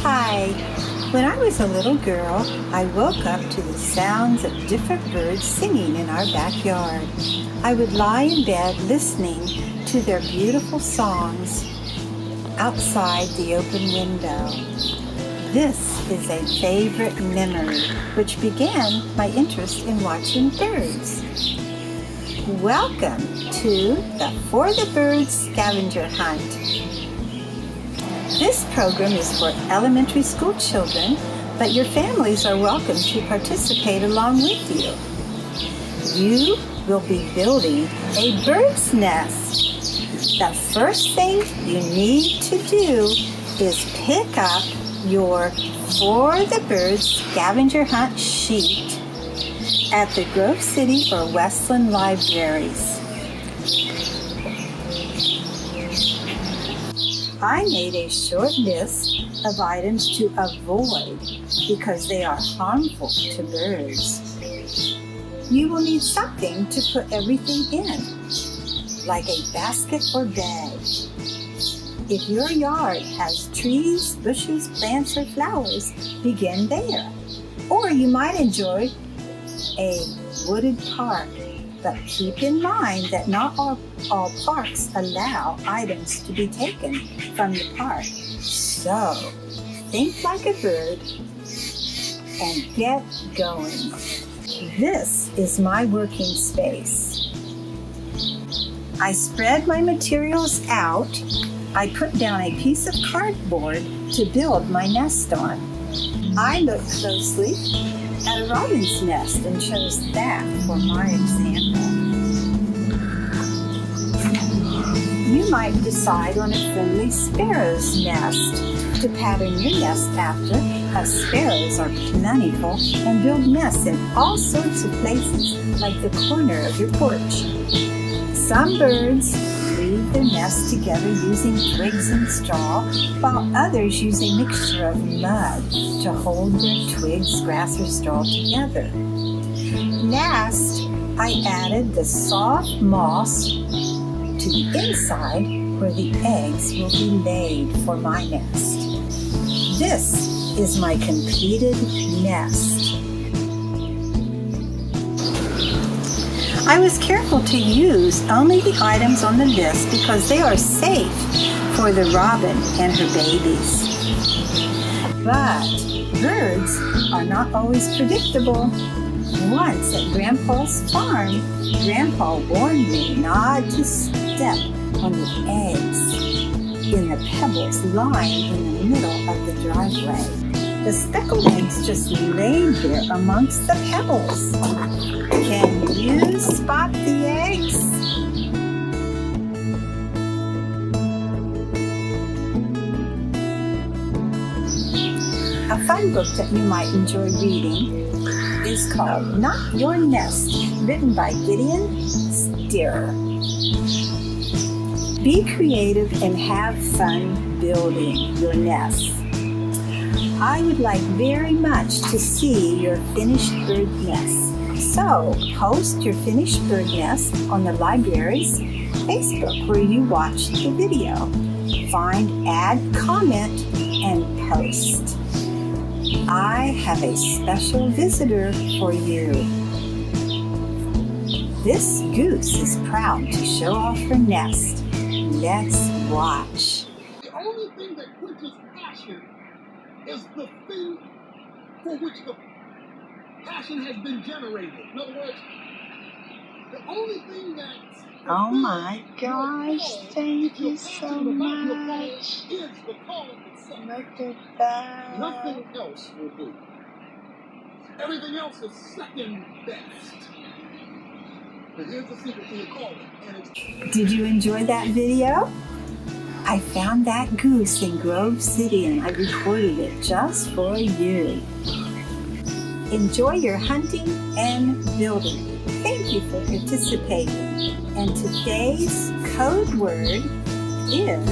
Hi. When I was a little girl, I woke up to the sounds of different birds singing in our backyard. I would lie in bed listening to their beautiful songs outside the open window. This is a favorite memory which began my interest in watching birds. Welcome to the For the Birds Scavenger Hunt. This program is for elementary school children, but your families are welcome to participate along with you. You will be building a bird's nest. The first thing you need to do is pick up your For the Birds Scavenger Hunt sheet at the Grove City or Westland libraries. I made a short list of items to avoid because they are harmful to birds. You will need something to put everything in, like a basket or bag. If your yard has trees, bushes, plants, or flowers, begin there. Or you might enjoy a wooded park, but keep in mind that not all parks allow items to be taken from the park. So, think like a bird and get going. This is my working space. I spread my materials out. I put down a piece of cardboard to build my nest on. I looked closely at a robin's nest and chose that for my example. You might decide on a friendly sparrow's nest to pattern your nest after, as sparrows are plentiful and build nests in all sorts of places, like the corner of your porch. Some birds weave their nests together using twigs and straw, while others use a mixture of mud to hold their twigs, grass, or straw together. Last, I added the soft moss to the inside where the eggs will be laid for my nest. This is my completed nest. I was careful to use only the items on the list because they are safe for the robin and her babies. But birds are not always predictable. Once at Grandpa's farm, Grandpa warned me not to step on the eggs in the pebbles lying in the middle of the driveway. The speckled eggs just laid there amongst the pebbles. Can you spot the eggs? A fun book that you might enjoy reading is called Not Your Nest, written by Gideon Steerer. Be creative and have fun building your nest. I would like very much to see your finished bird nest. So, post your finished bird nest on the library's Facebook where you watched the video. Find Add Comment and Post. I have a special visitor for you. This goose is proud to show off her nest. Let's watch. The only thing that quenches passion is the thing for which the passion has been generated. In other words, the only thing that Oh my gosh, thank you so much. Is the cause itself. Look at that. Nothing else will do. Everything else is second best. But here's the secret to your calling, and it's... Did you enjoy that video? I found that goose in Grove City and I recorded it just for you. Enjoy your hunting and building. Thank you for participating. And today's code word is